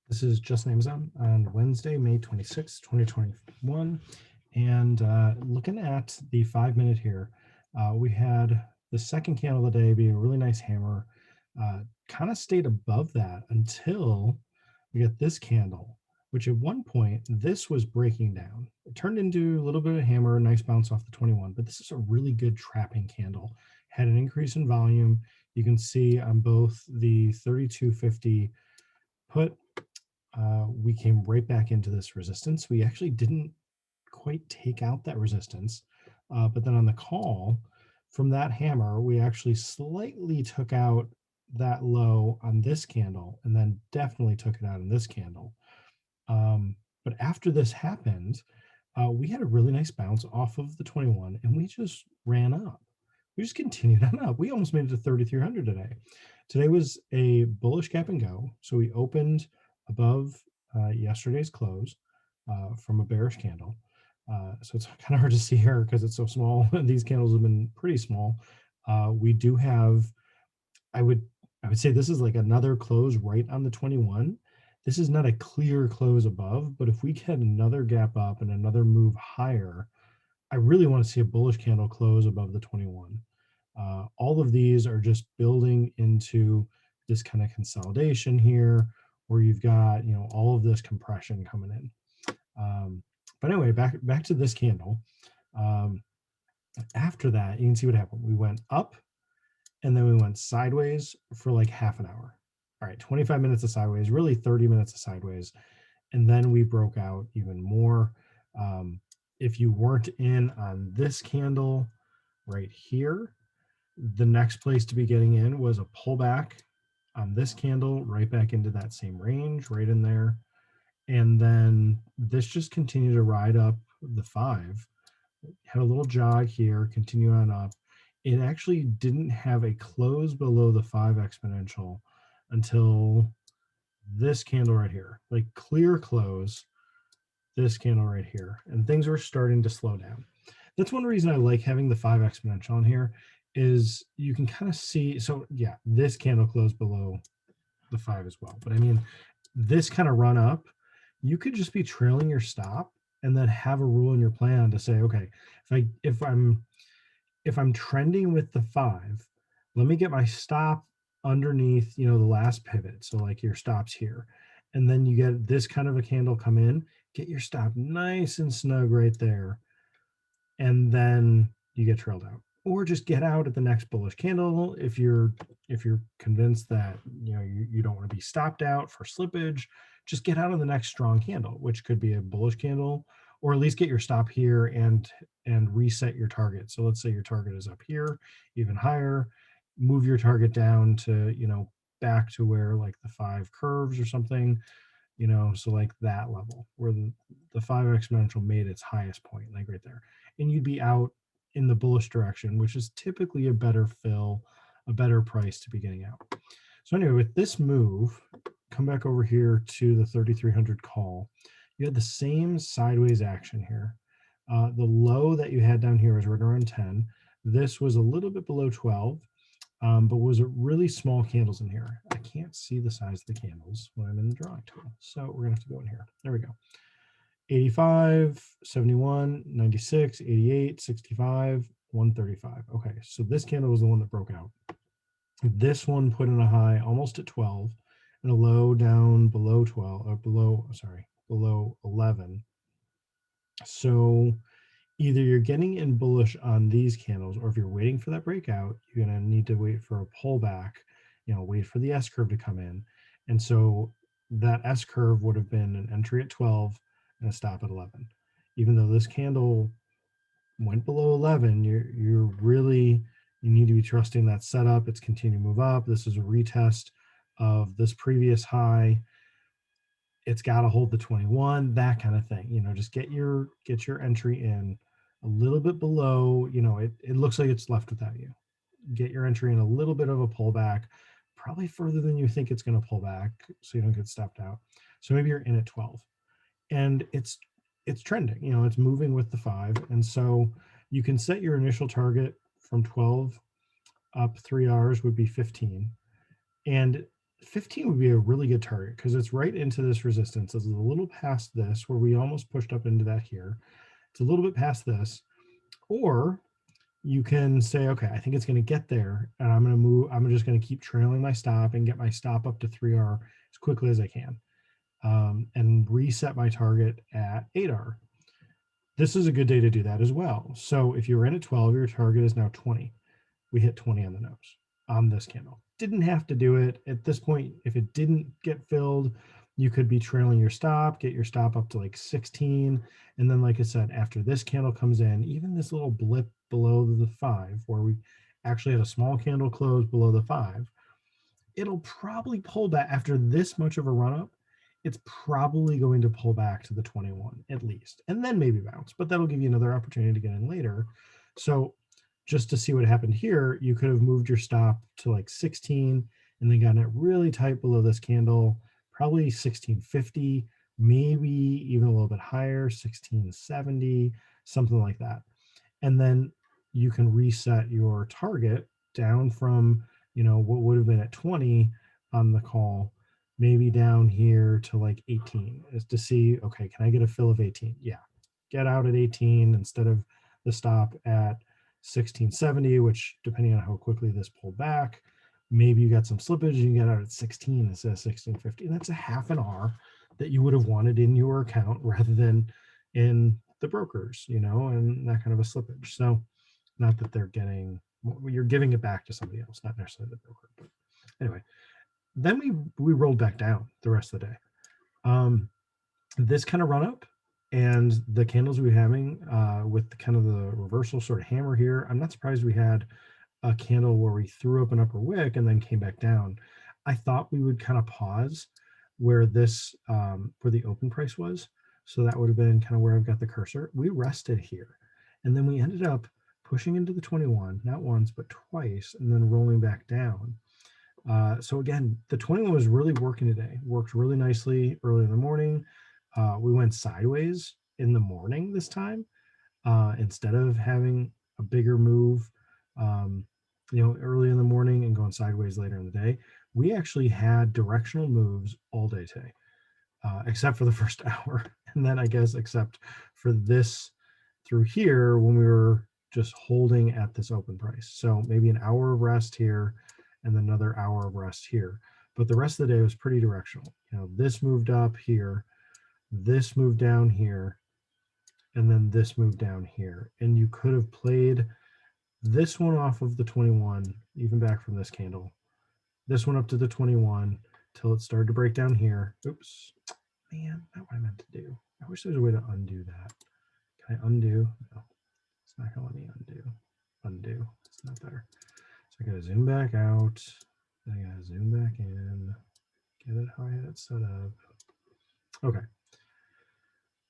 This is Just an AMZN on Wednesday, May 26, 2021. And looking at the 5 minute here, we had the second candle of the day be a really nice hammer, kind of stayed above that until we got this candle, which at one point, this was breaking down. It turned into a little bit of a hammer, a nice bounce off the 21, but this is a really good trapping candle. Had an increase in volume. You can see on both the 3250 put, we came right back into this resistance. We actually didn't quite take out that resistance, but then on the call from that hammer, we actually slightly took out that low on this candle and then definitely took it out in this candle. But after this happened, we had a really nice bounce off of the 21 and we just ran up. We just continued on up. We almost made it to 3,300 today. Today was a bullish gap and go. So we opened above yesterday's close from a bearish candle. So it's kind of hard to see here because it's so small. These candles have been pretty small. We do have, I would say this is like another close right on the 21. This is not a clear close above, but if we get another gap up and another move higher, I really want to see a bullish candle close above the 21. All of these are just building into this kind of consolidation here, where you've got all of this compression coming in. But anyway, back to this candle. After that, you can see what happened. We went up, and then we went sideways for like half an hour. All right, 25 minutes of sideways, really 30 minutes of sideways, and then we broke out even more. If you weren't in on this candle right here, the next place to be getting in was a pullback on this candle right back into that same range, right in there. And then this just continued to ride up the 5. Had a little jog here, continue on up. It actually didn't have a close below the 5 exponential until this candle right here, like clear close, this candle right here, and things were starting to slow down. That's one reason I like having the 5 exponential on here, is you can kind of see. So yeah, this candle closed below the 5 as well. But I mean, this kind of run up, you could just be trailing your stop and then have a rule in your plan to say, okay, if I'm trending with the 5, let me get my stop underneath, the last pivot. So like your stops here. And then you get this kind of a candle come in, get your stop nice and snug right there. And then you get trailed out. Or just get out at the next bullish candle if you're convinced that you don't want to be stopped out for slippage. Just get out of the next strong candle, which could be a bullish candle, or at least get your stop here and reset your target. So let's say your target is up here, even higher. Move your target down to back to where like the 5 curves or something. So like that level where the 5 exponential made its highest point, like right there, and you'd be out in the bullish direction, which is typically a better fill, a better price to be getting out. So anyway, with this move, come back over here to the 3,300 call. You had the same sideways action here. The low that you had down here was right around 10. This was a little bit below 12. But was it really small candles in here? I can't see the size of the candles when I'm in the drawing tool. So we're gonna have to go in here. There we go. 85, 71, 96, 88, 65, 135. Okay, so this candle was the one that broke out. This one put in a high almost at 12 and a low down below 12, or below 11. So either you're getting in bullish on these candles, or if you're waiting for that breakout, you're going to need to wait for a pullback, wait for the S curve to come in. And so that S curve would have been an entry at 12 and a stop at 11. Even though this candle went below 11, you need to be trusting that setup. It's continuing to move up. This is a retest of this previous high. It's got to hold the 21, that kind of thing. Just get your entry in a little bit below. It looks like it's left without you. Get your entry in a little bit of a pullback, probably further than you think it's going to pull back, so you don't get stopped out. So maybe you're in at 12, and it's trending. It's moving with the 5, and so you can set your initial target from 12 up 3 hours would be 15, and 15 would be a really good target because it's right into this resistance. It's a little past this where we almost pushed up into that here. It's a little bit past this. Or you can say, okay, I think it's going to get there and I'm going to move. I'm just going to keep trailing my stop and get my stop up to 3R as quickly as I can, and reset my target at 8R. This is a good day to do that as well. So if you were in at 12, your target is now 20. We hit 20 on the nose on this candle. Didn't have to do it. At this point, if it didn't get filled, you could be trailing your stop, get your stop up to like 16. And then, like I said, after this candle comes in, even this little blip below the 5, where we actually had a small candle close below the 5, it'll probably pull back after this much of a run up. It's probably going to pull back to the 21 at least, and then maybe bounce, but that'll give you another opportunity to get in later. So just to see what happened here, you could have moved your stop to like 16 and then gotten it really tight below this candle, probably 1650, maybe even a little bit higher, 1670, something like that. And then you can reset your target down from, what would have been at 20 on the call, maybe down here to like 18, is to see, okay, can I get a fill of 18? Yeah, get out at 18 instead of the stop at 1670, which depending on how quickly this pulled back, maybe you got some slippage and you get out at 16 instead of 1650. That's a half an R that you would have wanted in your account rather than in the brokers, and that kind of a slippage. So not that they're getting, you're giving it back to somebody else, not necessarily the broker. But anyway, then we rolled back down the rest of the day. This kind of run up and the candles we were having with the kind of the reversal sort of hammer here, I'm not surprised we had a candle where we threw up an upper wick and then came back down. I thought we would kind of pause where this, where the open price was. So that would have been kind of where I've got the cursor. We rested here. And then we ended up pushing into the 21, not once, but twice, and then rolling back down. So again, the 21 was really working today, worked really nicely early in the morning. We went sideways in the morning this time, instead of having a bigger move, early in the morning and going sideways later in the day. We actually had directional moves all day today, except for the first hour. And then I guess except for this through here when we were just holding at this open price. So maybe an hour of rest here and then another hour of rest here. But the rest of the day was pretty directional. This moved up here, this moved down here, and then this moved down here. And you could have played this one off of the 21, even back from this candle. This one up to the 21 till it started to break down here. Oops, man, not what I meant to do. I wish there was a way to undo that. Can I undo? No, it's not gonna let me undo. Undo, it's not there. So I gotta zoom back out. Then I gotta zoom back in, get it how I had it set up. Okay.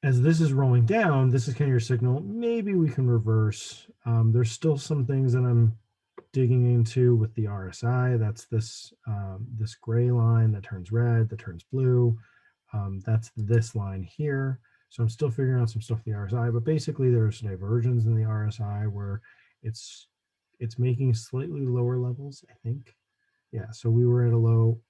As this is rolling down, this is kind of your signal. Maybe we can reverse. There's still some things that I'm digging into with the RSI. That's this this gray line that turns red, that turns blue. That's this line here. So I'm still figuring out some stuff with the RSI, but basically there's diversions in the RSI where it's making slightly lower levels, I think. Yeah, so we were at a low,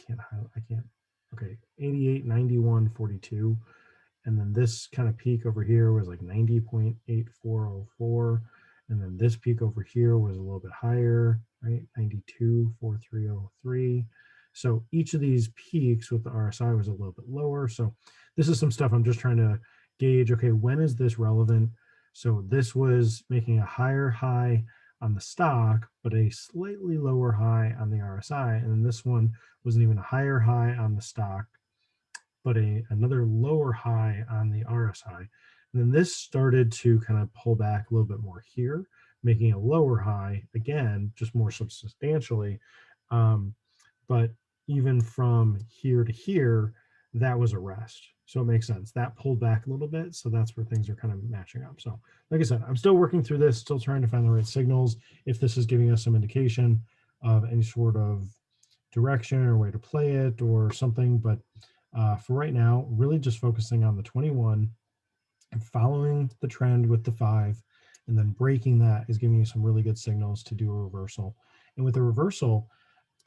I can't, okay, 88, 91, 42. And then this kind of peak over here was like 90.8404. And then this peak over here was a little bit higher, right? 92.4303. So each of these peaks with the RSI was a little bit lower. So this is some stuff I'm just trying to gauge. Okay, when is this relevant? So this was making a higher high on the stock, but a slightly lower high on the RSI. And then this one was an even higher high on the stock, but another lower high on the RSI. And then this started to kind of pull back a little bit more here, making a lower high, again, just more substantially. But even from here to here, that was a rest. So it makes sense. That pulled back a little bit. So that's where things are kind of matching up. So like I said, I'm still working through this, still trying to find the right signals. If this is giving us some indication of any sort of direction or way to play it or something, but for right now, really just focusing on the 21 and following the trend with the 5, and then breaking that is giving you some really good signals to do a reversal. And with the reversal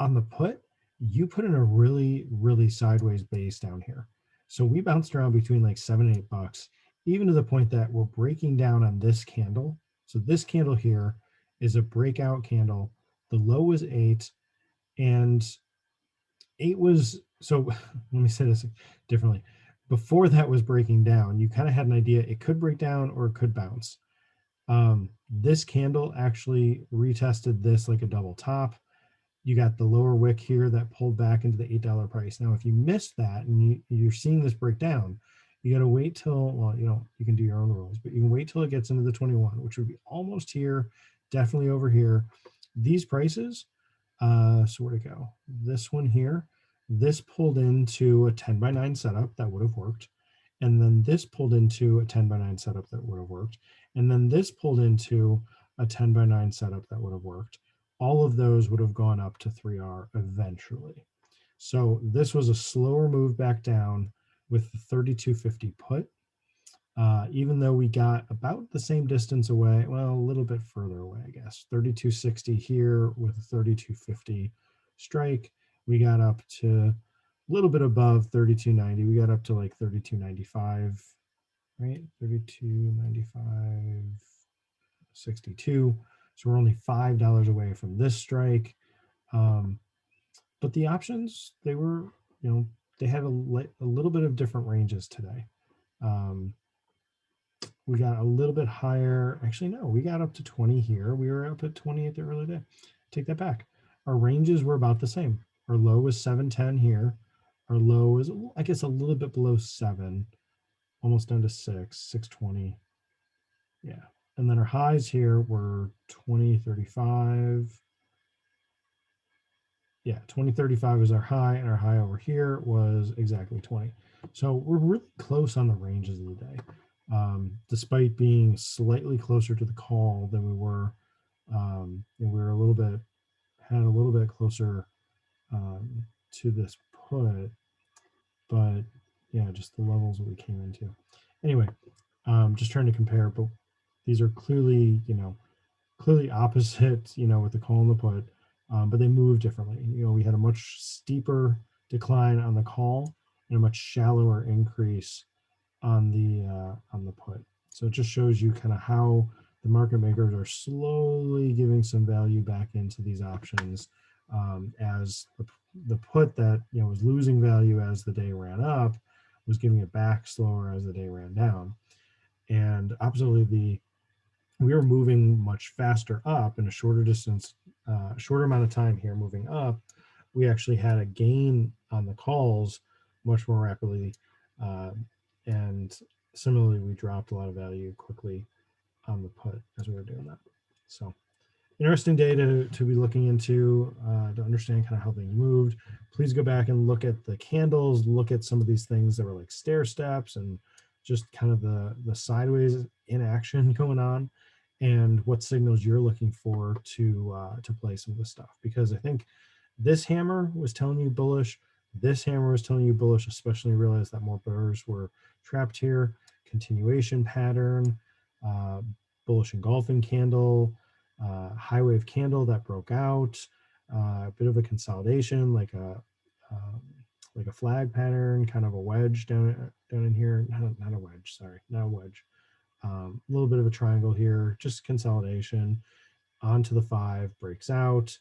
on the put, you put in a really, really sideways base down here. So we bounced around between like $7 and $8, even to the point that we're breaking down on this candle. So this candle here is a breakout candle. The low was 8, and 8 was, so let me say this differently. Before that was breaking down, you kind of had an idea it could break down or it could bounce. This candle actually retested this like a double top. You got the lower wick here that pulled back into the $8 price. Now, if you missed that and you're seeing this break down, you got to wait till, well, you can do your own rules, but you can wait till it gets into the 21, which would be almost here, definitely over here. These prices, so where'd it go? This one here, this pulled into a 10x9 setup that would have worked. And then this pulled into a 10x9 setup that would have worked. And then this pulled into a 10x9 setup that would have worked. All of those would have gone up to 3R eventually. So this was a slower move back down with the 3250 put. Even though we got about the same distance away, well, a little bit further away, I guess. 3260 here with a 3250 strike. We got up to a little bit above 3290. We got up to like 3295, right? 3295, 62. So we're only $5 away from this strike. But the options, they were, they had a little bit of different ranges today. We got a little bit higher. Actually, no, we got up to 20 here. We were up at 20 at the early day. Take that back. Our ranges were about the same. Our low was 710 here. Our low is, I guess, a little bit below 7, almost down to 620. Yeah. And then our highs here were 2035. Yeah, 2035 is our high, and our high over here was exactly 20. So we're really close on the ranges of the day, despite being slightly closer to the call than we were. We were had a little bit closer to this put, but yeah, just the levels that we came into. Anyway, just trying to compare, but these are clearly, clearly opposite, with the call and the put, but they move differently. We had a much steeper decline on the call and a much shallower increase on the put. So it just shows you kind of how the market makers are slowly giving some value back into these options, as the put that was losing value as the day ran up was giving it back slower as the day ran down. And oppositely, we were moving much faster up in a shorter distance, shorter amount of time here moving up. We actually had a gain on the calls much more rapidly. And similarly, we dropped a lot of value quickly on the put as we were doing that. So interesting day to be looking into, to understand kind of how things moved. Please go back and look at the candles, look at some of these things that were like stair steps and just kind of the sideways in action going on, and what signals you're looking for to play some of this stuff. Because I think this hammer was telling you bullish, this hammer was telling you bullish, especially realize that more bears were trapped here. Continuation pattern, bullish engulfing candle, high wave candle that broke out, a bit of a consolidation, like a flag pattern, kind of a wedge down in here. Not a wedge, sorry, not a wedge. A little bit of a triangle here, just consolidation onto the 5, breaks out.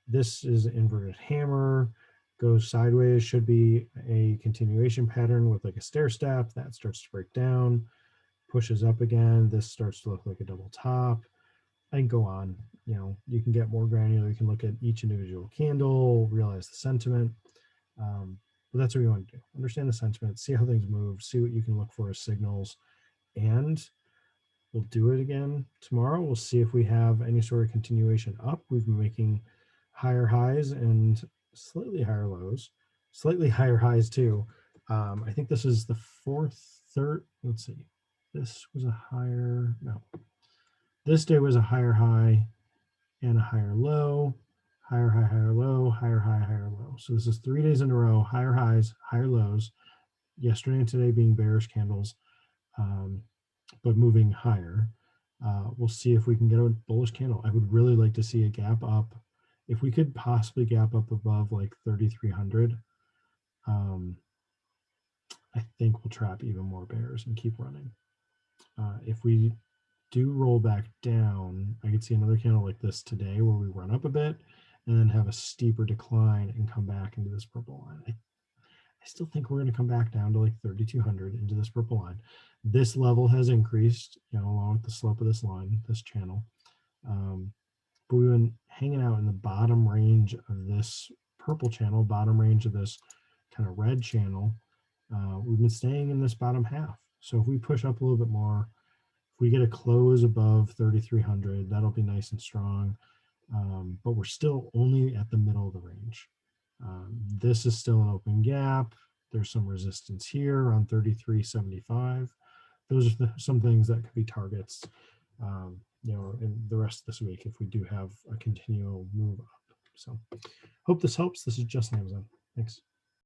This is an inverted hammer, goes sideways, should be a continuation pattern with like a stair step that starts to break down, pushes up again. This starts to look like a double top. I can go on. You can get more granular. You can look at each individual candle, realize the sentiment. But that's what we want to do. Understand the sentiment, see how things move, see what you can look for as signals, and we'll do it again tomorrow. We'll see if we have any sort of continuation up. We've been making higher highs and slightly higher lows, slightly higher highs too. I think this is the third. Let's see. This was a higher, no. This day was a higher high and a higher low, higher high, higher low, higher high, higher low. So this is 3 days in a row, higher highs, higher lows. Yesterday and today being bearish candles, but moving higher. We'll see if we can get a bullish candle. I would really like to see a gap up if we could possibly gap up above like 3,300, I think we'll trap even more bears and keep running. If we do roll back down, I could see another candle like this today where we run up a bit and then have a steeper decline and come back into this purple line. I still think we're going to come back down to like 3,200 into this purple line. This level has increased, along with the slope of this line, this channel. But we've been hanging out in the bottom range of this purple channel, bottom range of this kind of red channel. We've been staying in this bottom half. So if we push up a little bit more, if we get a close above 3,300, that'll be nice and strong. But we're still only at the middle of the range. This is still an open gap. There's some resistance here around 33.75. Those are some things that could be targets, in the rest of this week if we do have a continual move up. So hope this helps. This is just AMZN. Thanks.